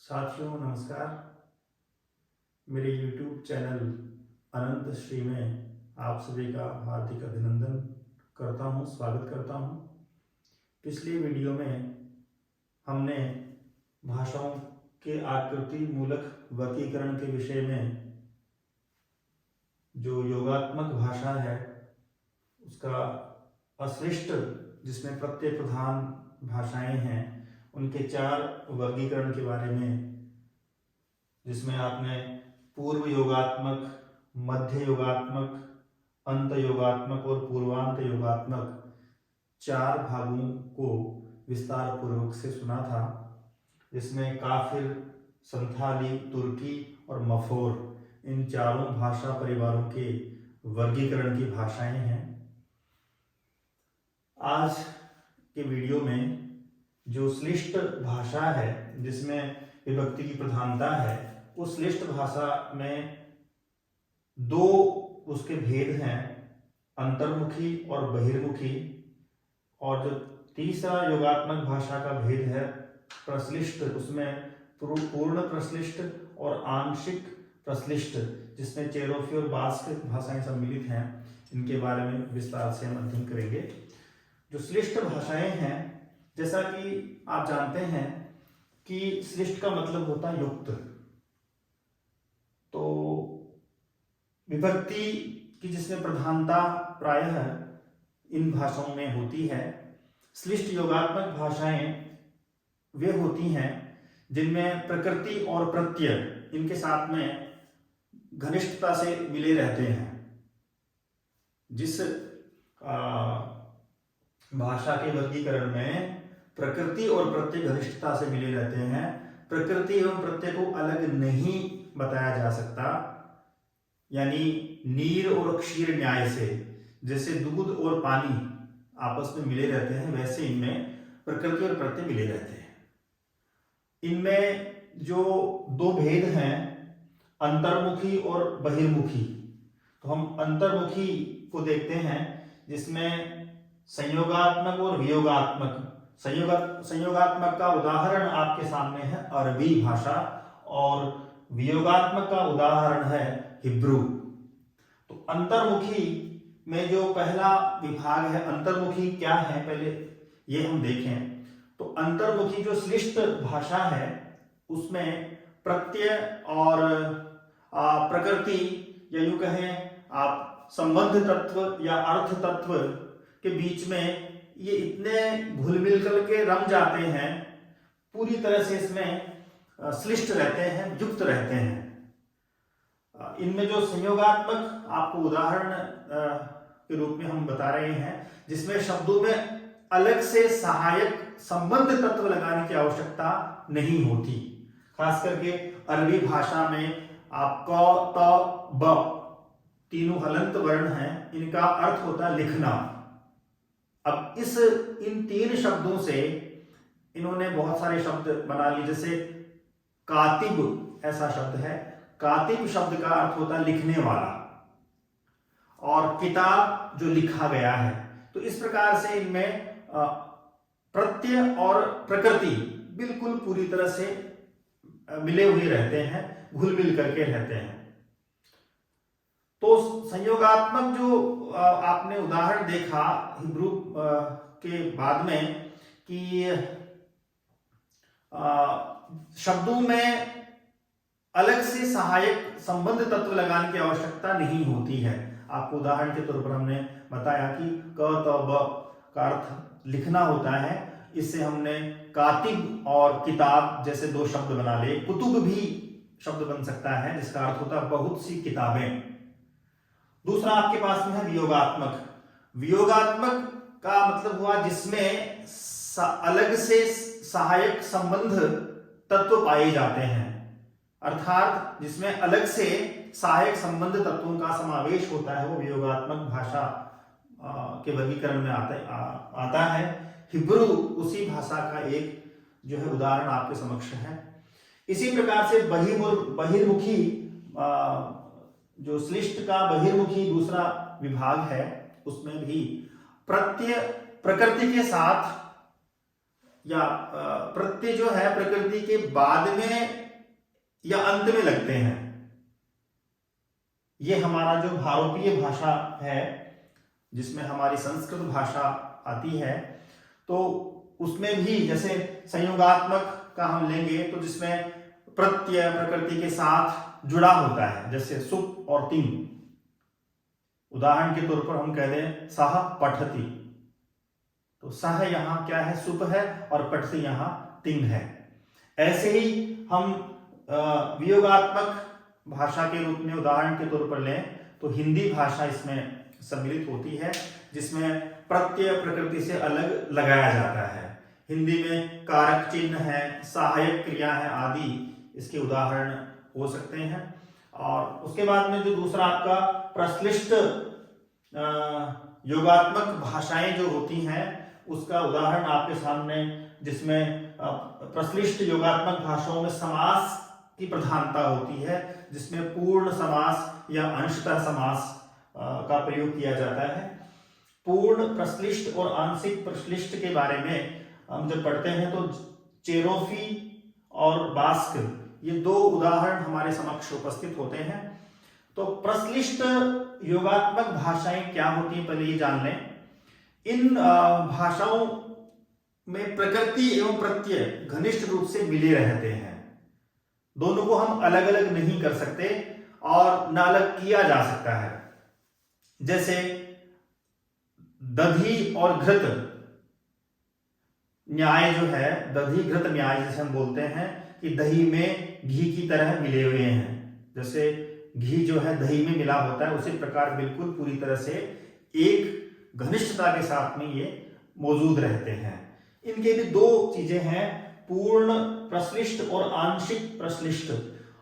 साथियों नमस्कार। मेरे YouTube चैनल अनंत श्री में आप सभी का हार्दिक अभिनंदन करता हूं, स्वागत करता हूं। पिछली वीडियो में हमने भाषाओं के आकृति मूलक वर्गीकरण के विषय में जो योगात्मक भाषा है उसका अश्लिष्ट, जिसमें प्रत्यय प्रधान भाषाएं हैं, उनके 4 वर्गीकरण के बारे में, जिसमें आपने पूर्व योगात्मक, मध्य योगात्मक, अंत योगात्मक और पूर्वांत योगात्मक 4 भागों को विस्तार पूर्वक से सुना था, जिसमें काफिर, संथाली, तुर्की और मफोर इन चारों भाषा परिवारों के वर्गीकरण की भाषाएं हैं। आज के वीडियो में जो श्लिष्ट भाषा है, जिसमें विभक्ति की प्रधानता है, उस श्लिष्ट भाषा में 2 उसके भेद हैं, अंतर्मुखी और बहिर्मुखी। और जो तीसरा योगात्मक भाषा का भेद है प्रश्लिष्ट, उसमें पूर्ण प्रश्लिष्ट और आंशिक प्रश्लिष्ट, जिसमें चेरोफी और बास्क भाषाएं सम्मिलित हैं। इनके बारे में विस्तार से हम अध्ययन करेंगे। जो श्लिष्ट भाषाएं हैं, जैसा कि आप जानते हैं कि श्लिष्ट का मतलब होता है युक्त। तो विभक्ति की जिसमें प्रधानता प्रायः इन भाषाओं में होती है। श्लिष्ट योगात्मक भाषाएं वे होती हैं जिनमें प्रकृति और प्रत्यय इनके साथ में घनिष्ठता से मिले रहते हैं। जिस भाषा के वर्गीकरण में प्रकृति और प्रत्यय घनिष्ठता से मिले रहते हैं, प्रकृति एवं प्रत्यय को अलग नहीं बताया जा सकता। यानी नीर और क्षीर न्याय से, जैसे दूध और पानी आपस में मिले रहते हैं, वैसे इनमें प्रकृति और प्रत्यय मिले रहते हैं। इनमें जो 2 भेद हैं, अंतर्मुखी और बहिर्मुखी। तो हम अंतर्मुखी को देखते हैं, जिसमें संयोगात्मक और वियोगात्मक। संयोगात्मक का उदाहरण आपके सामने है अरबी भाषा, और वियोगात्मक का उदाहरण है हिब्रू। तो अंतर्मुखी में जो पहला विभाग है, अंतर्मुखी क्या है पहले ये हम देखें। तो अंतर्मुखी जो श्लिष्ट भाषा है, उसमें प्रत्यय और प्रकृति, या यूं कहें आप संबंध तत्व या अर्थ तत्व के बीच में ये इतने घुल मिल करके रम जाते हैं, पूरी तरह से इसमें श्लिष्ट रहते हैं, युक्त रहते हैं। इनमें जो संयोगात्मक आपको उदाहरण के रूप में हम बता रहे हैं, जिसमें शब्दों में अलग से सहायक संबंध तत्व लगाने की आवश्यकता नहीं होती। खास करके अरबी भाषा में आप क, त, ब तीनों हलंत वर्ण हैं, इनका अर्थ होता है लिखना। अब इन 3 शब्दों से इन्होंने बहुत सारे शब्द बना लिए। जैसे कातिब ऐसा शब्द है, कातिब शब्द का अर्थ होता है लिखने वाला, और किताब जो लिखा गया है। तो इस प्रकार से इनमें प्रत्यय और प्रकृति बिल्कुल पूरी तरह से मिले हुए रहते हैं, घुल मिल करके रहते हैं। तो संयोगात्मक जो आपने उदाहरण देखा हिब्रू के बाद में, कि शब्दों में अलग से सहायक संबंध तत्व लगाने की आवश्यकता नहीं होती है। आपको उदाहरण के तौर पर हमने बताया कि क, त, ब का अर्थ लिखना होता है। इससे हमने कातिब और किताब जैसे 2 शब्द बना लिए। कुतुब भी शब्द बन सकता है, जिसका अर्थ होता है बहुत सी किताबें। दूसरा आपके पास में है वियोगात्मक। वियोगात्मक का मतलब हुआ जिसमें अलग से सहायक संबंध तत्व पाए जाते हैं, अर्थात जिसमें अलग से सहायक संबंध तत्वों का समावेश होता है, वो वियोगात्मक भाषा के वर्गीकरण में आता है। हिब्रू उसी भाषा का एक जो है उदाहरण आपके समक्ष है। इसी प्रकार से बहिर्मुखी, जो श्लिष्ट का बहिर्मुखी दूसरा विभाग है, उसमें भी प्रत्यय प्रकृति के साथ या प्रत्यय जो है प्रकृति के बाद में या अंत में लगते हैं। ये हमारा जो भारतीय भाषा है, जिसमें हमारी संस्कृत भाषा आती है, तो उसमें भी जैसे संयोगात्मक का हम लेंगे तो जिसमें प्रत्यय प्रकृति के साथ जुड़ा होता है, जैसे सुप और तिंग। उदाहरण के तौर पर हम कह दें सह पठति, तो सह यहां क्या है, सुप है, और पठति यहां तिंग है। ऐसे ही हम वियोगात्मक भाषा के रूप में उदाहरण के तौर पर लें तो हिंदी भाषा इसमें सम्मिलित होती है, जिसमें प्रत्यय प्रकृति से अलग लगाया जाता है। हिंदी में कारक चिन्ह है, सहायक क्रिया है आदि इसके उदाहरण हो सकते हैं। और उसके बाद में जो दूसरा आपका प्रश्लिष्ट योगात्मक भाषाएं जो होती हैं, उसका उदाहरण आपके सामने, जिसमें प्रश्लिष्ट योगात्मक भाषाओं में समास की प्रधानता होती है, जिसमें पूर्ण समास या अंशतः समास का प्रयोग किया जाता है। पूर्ण प्रश्लिष्ट और आंशिक प्रश्लिष्ट के बारे में हम जब पढ़ते हैं तो चेरोफी और बास्क, ये दो उदाहरण हमारे समक्ष उपस्थित होते हैं। तो प्रश्लिष्ट योगात्मक भाषाएं क्या होती हैं, पहले ये जान लें। इन भाषाओं में प्रकृति एवं प्रत्यय घनिष्ठ रूप से मिले रहते हैं। दोनों को हम अलग अलग नहीं कर सकते और न अलग किया जा सकता है। जैसे दधि और घृत न्याय जो है, दधि घृत न्याय जिसे हम बोलते हैं कि दही में घी की तरह मिले हुए हैं। जैसे घी जो है दही में मिला होता है, उसी प्रकार बिल्कुल पूरी तरह से एक घनिष्ठता के साथ में ये मौजूद रहते हैं। इनके भी दो चीजें हैं, पूर्ण प्रश्लिष्ट और आंशिक प्रश्लिष्ट।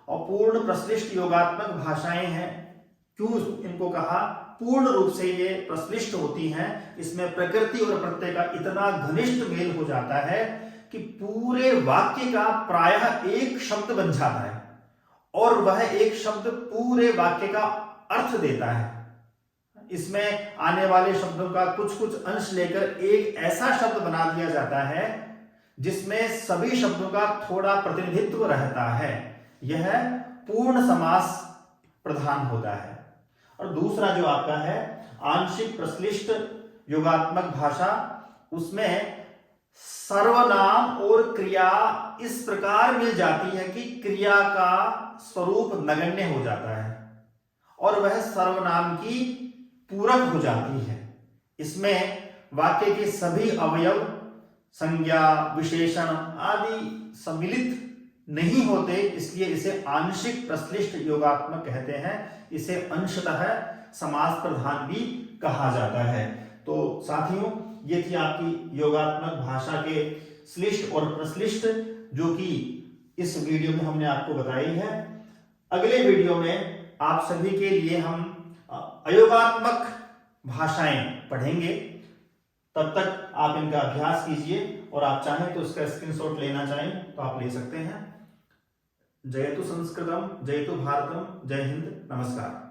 और पूर्ण प्रश्लिष्ट योगात्मक भाषाएं हैं। क्यों इनको कहा? पूर्ण रूप से ये प्रश्लिष्ट होती हैं, इसमें प्रकृति और प्रत्यय का इतना घनिष्ठ मेल हो जाता है कि पूरे वाक्य का प्रायः एक शब्द बन जाता है, और वह एक शब्द पूरे वाक्य का अर्थ देता है। इसमें आने वाले शब्दों का कुछ कुछ अंश लेकर एक ऐसा शब्द बना दिया जाता है जिसमें सभी शब्दों का थोड़ा प्रतिनिधित्व रहता है। यह पूर्ण समास प्रधान होता है। और दूसरा जो आपका है आंशिक प्रश्लिष्ट योगात्मक भाषा, उसमें सर्वनाम और क्रिया इस प्रकार मिल जाती है कि क्रिया का स्वरूप नगण्य हो जाता है और वह सर्वनाम की पूरक हो जाती है। इसमें वाक्य के सभी अवयव, संज्ञा, विशेषण आदि सम्मिलित नहीं होते, इसलिए इसे आंशिक प्रश्लिष्ट योगात्मक कहते हैं। इसे अंशतः समास प्रधान भी कहा जाता है। तो साथियों, ये थी आपकी योगात्मक भाषा के श्लिष्ट और प्रश्लिष्ट, जो कि इस वीडियो में हमने आपको बताई है। अगले वीडियो में आप सभी के लिए हम अयोगात्मक भाषाएं पढ़ेंगे। तब तक आप इनका अभ्यास कीजिए, और आप चाहें तो इसका स्क्रीनशॉट लेना चाहें तो आप ले सकते हैं। जयतु संस्कृतम, जयतु भारतम, जय हिंद, नमस्कार।